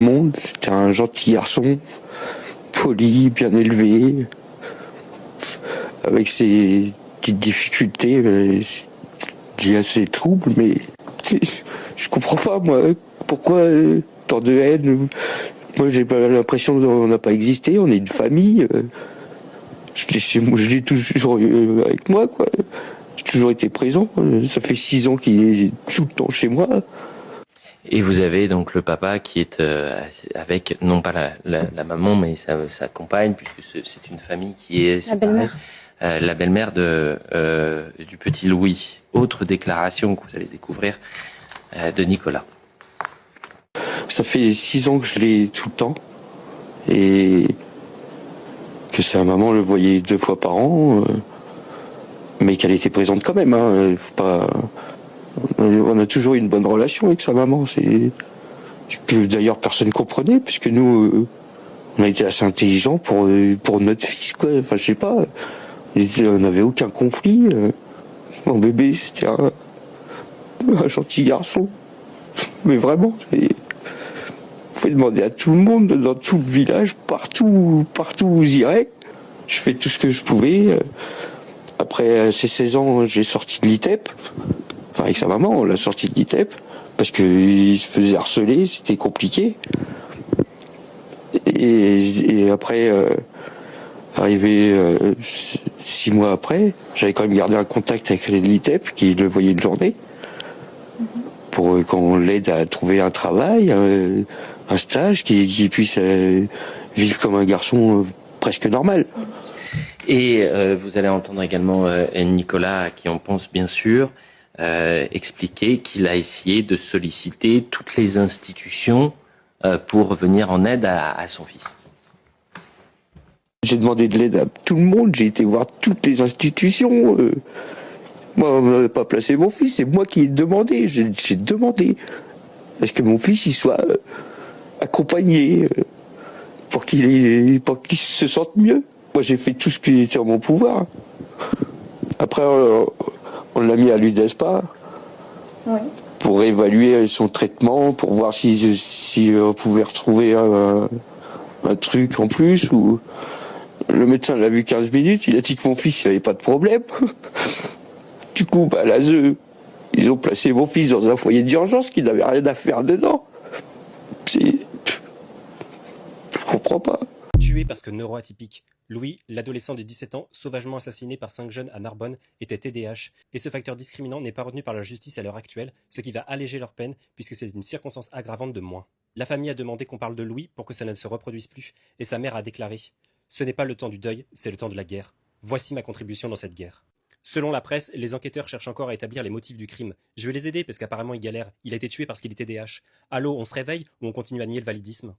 monde. C'était un gentil garçon, poli, bien élevé, avec ses petites difficultés liées à ses troubles, mais je comprends pas, moi, pourquoi tant de haine. Moi, j'ai pas l'impression qu'on n'a pas existé, on est une famille. Je l'ai toujours avec moi, quoi. J'ai toujours été présent. Ça fait 6 ans qu'il est tout le temps chez moi. Et vous avez donc le papa qui est avec, non pas la maman, mais sa compagne, puisque c'est une famille qui est séparée. La belle-mère du petit Louis. Autre déclaration que vous allez découvrir de Nicolas. Ça fait 6 ans que je l'ai tout le temps. Et que sa maman le voyait 2 fois par an. Mais qu'elle était présente quand même. Hein. Faut pas... On a toujours eu une bonne relation avec sa maman. C'est que d'ailleurs personne ne comprenait, puisque nous, on a été assez intelligents pour notre fils, quoi. Enfin, je sais pas. On n'avait aucun conflit. Mon bébé, c'était un gentil garçon. Mais vraiment, vous pouvez demander à tout le monde, dans tout le village, partout où vous irez. Je fais tout ce que je pouvais. Après ces 16 ans, j'ai sorti de l'ITEP. Enfin, avec sa maman, on l'a sorti de l'ITEP. Parce qu'il se faisait harceler, c'était compliqué. Et après, arrivé 6 mois après, j'avais quand même gardé un contact avec l'ITEP, qui le voyait une journée. Pour qu'on l'aide à trouver un travail, un stage, qu'il puisse vivre comme un garçon presque normal. Et vous allez entendre également Nicolas, à qui on pense bien sûr, expliquer qu'il a essayé de solliciter toutes les institutions pour venir en aide à son fils. J'ai demandé de l'aide à tout le monde, j'ai été voir toutes les institutions. Moi, on n'avait pas placé mon fils, c'est moi qui ai demandé. J'ai demandé à ce que mon fils il soit accompagné pour qu'il se sente mieux. Moi, j'ai fait tout ce qui était en mon pouvoir. Après, on l'a mis à l'UDESPA pour évaluer son traitement, pour voir si on pouvait retrouver un truc en plus. Ou le médecin l'a vu 15 minutes, il a dit que mon fils il avait pas de problème. Du coup, l'ASE, ils ont placé mon fils dans un foyer d'urgence qui n'avait rien à faire dedans. Je comprends pas. Tué parce que neuroatypique. Louis, l'adolescent de 17 ans, sauvagement assassiné par 5 jeunes à Narbonne, était TDAH, et ce facteur discriminant n'est pas retenu par la justice à l'heure actuelle, ce qui va alléger leur peine, puisque c'est une circonstance aggravante de moins. La famille a demandé qu'on parle de Louis pour que ça ne se reproduise plus, et sa mère a déclaré « Ce n'est pas le temps du deuil, c'est le temps de la guerre. Voici ma contribution dans cette guerre. » Selon la presse, les enquêteurs cherchent encore à établir les motifs du crime. Je vais les aider parce qu'apparemment il galère. Il a été tué parce qu'il était TDAH. Allô, on se réveille ou on continue à nier le validisme?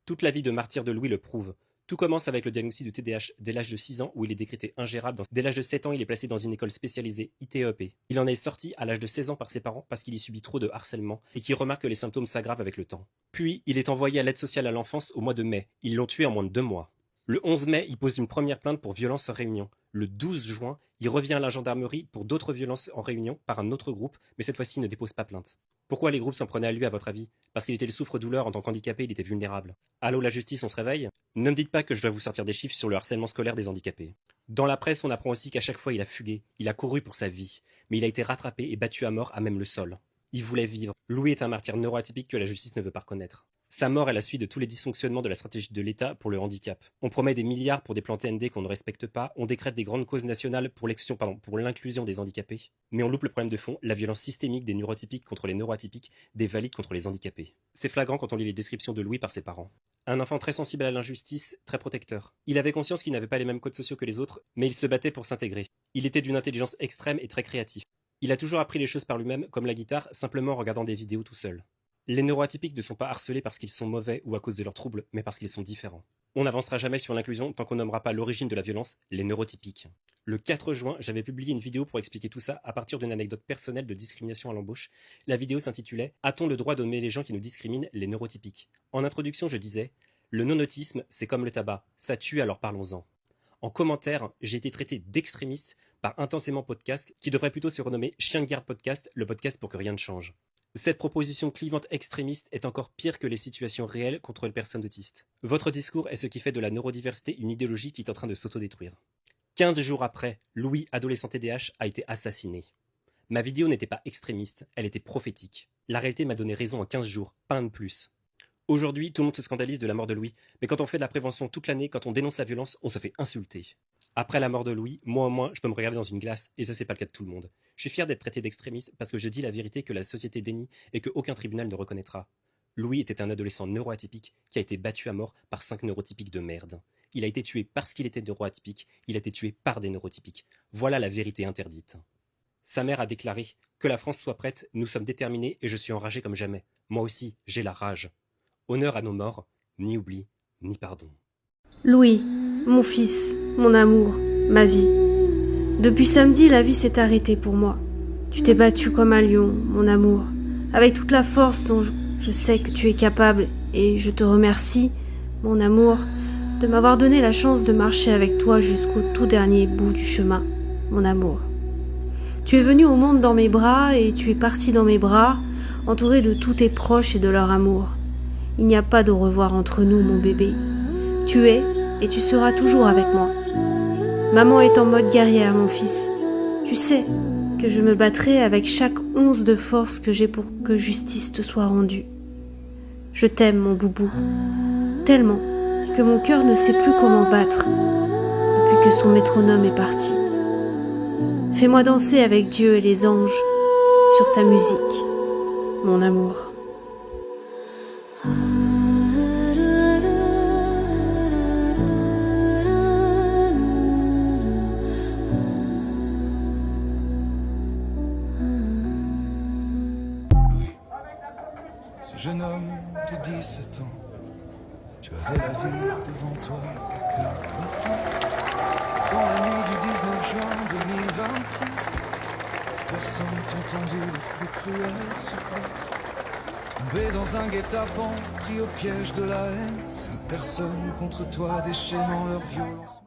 Toute la vie de martyr de Louis le prouve. Tout commence avec le diagnostic de TDAH dès l'âge de 6 ans où il est décrété ingérable. Dès l'âge de 7 ans, il est placé dans une école spécialisée, ITEP. Il en est sorti à l'âge de 16 ans par ses parents parce qu'il y subit trop de harcèlement et qu'il remarque que les symptômes s'aggravent avec le temps. Puis, il est envoyé à l'aide sociale à l'enfance au mois de mai. Ils l'ont tué en moins de 2 mois. Le 11 mai, il pose une première plainte pour violence en réunion. Le 12 juin, il revient à la gendarmerie pour d'autres violences en réunion par un autre groupe, mais cette fois-ci il ne dépose pas plainte. Pourquoi les groupes s'en prenaient à lui à votre avis? Parce qu'il était le souffre-douleur en tant qu'handicapé, il était vulnérable. Allô la justice, on se réveille? Ne me dites pas que je dois vous sortir des chiffres sur le harcèlement scolaire des handicapés. Dans la presse, on apprend aussi qu'à chaque fois il a fugué, il a couru pour sa vie, mais il a été rattrapé et battu à mort à même le sol. Il voulait vivre. Louis est un martyr neuroatypique que la justice ne veut pas reconnaître. Sa mort est la suite de tous les dysfonctionnements de la stratégie de l'État pour le handicap. On promet des milliards pour des plans TND qu'on ne respecte pas, on décrète des grandes causes nationales pour l'inclusion des handicapés, mais on loupe le problème de fond, la violence systémique des neurotypiques contre les neuroatypiques, des valides contre les handicapés. C'est flagrant quand on lit les descriptions de Louis par ses parents. Un enfant très sensible à l'injustice, très protecteur. Il avait conscience qu'il n'avait pas les mêmes codes sociaux que les autres, mais il se battait pour s'intégrer. Il était d'une intelligence extrême et très créatif. Il a toujours appris les choses par lui-même, comme la guitare, simplement en regardant des vidéos tout seul. Les neuroatypiques ne sont pas harcelés parce qu'ils sont mauvais ou à cause de leurs troubles, mais parce qu'ils sont différents. On n'avancera jamais sur l'inclusion tant qu'on nommera pas l'origine de la violence, les neurotypiques. Le 4 juin, j'avais publié une vidéo pour expliquer tout ça à partir d'une anecdote personnelle de discrimination à l'embauche. La vidéo s'intitulait « A-t-on le droit de nommer les gens qui nous discriminent, les neurotypiques ?» En introduction, je disais « Le non-autisme, c'est comme le tabac, ça tue alors parlons-en ». En commentaire, j'ai été traité d'extrémiste par Intensément Podcast, qui devrait plutôt se renommer Chien de garde podcast, le podcast pour que rien ne change. Cette proposition clivante extrémiste est encore pire que les situations réelles contre les personnes autistes. Votre discours est ce qui fait de la neurodiversité une idéologie qui est en train de s'autodétruire. 15 jours après, Louis, adolescent TDAH, a été assassiné. Ma vidéo n'était pas extrémiste, elle était prophétique. La réalité m'a donné raison en 15 jours, pas un de plus. Aujourd'hui, tout le monde se scandalise de la mort de Louis, mais quand on fait de la prévention toute l'année, quand on dénonce la violence, on se fait insulter. Après la mort de Louis, moi au moins, je peux me regarder dans une glace, et ça c'est pas le cas de tout le monde. Je suis fier d'être traité d'extrémiste parce que je dis la vérité que la société dénie et que aucun tribunal ne reconnaîtra. Louis était un adolescent neuroatypique qui a été battu à mort par 5 neurotypiques de merde. Il a été tué parce qu'il était neuroatypique, il a été tué par des neurotypiques. Voilà la vérité interdite. Sa mère a déclaré « Que la France soit prête, nous sommes déterminés et je suis enragé comme jamais. Moi aussi, j'ai la rage. Honneur à nos morts, ni oubli, ni pardon. » Louis, mon fils, mon amour, ma vie. Depuis samedi, la vie s'est arrêtée pour moi. Tu t'es battu comme un lion, mon amour, avec toute la force dont je sais que tu es capable, et je te remercie, mon amour, de m'avoir donné la chance de marcher avec toi jusqu'au tout dernier bout du chemin, mon amour. Tu es venu au monde dans mes bras et tu es parti dans mes bras, entouré de tous tes proches et de leur amour. Il n'y a pas de au revoir entre nous, mon bébé. Tu es et tu seras toujours avec moi. Maman est en mode guerrière, mon fils. Tu sais que je me battrai avec chaque once de force que j'ai pour que justice te soit rendue. Je t'aime, mon boubou, tellement que mon cœur ne sait plus comment battre depuis que son métronome est parti. Fais-moi danser avec Dieu et les anges sur ta musique, mon amour. Ce jeune homme de 17 ans, tu avais la vie devant toi, le cœur battant. Dans la nuit du 19 juin 2026, personne t'a entendu le plus cruel supplice. Tombé dans un guet-apens, pris au piège de la haine, 5 personnes contre toi déchaînant leur violence.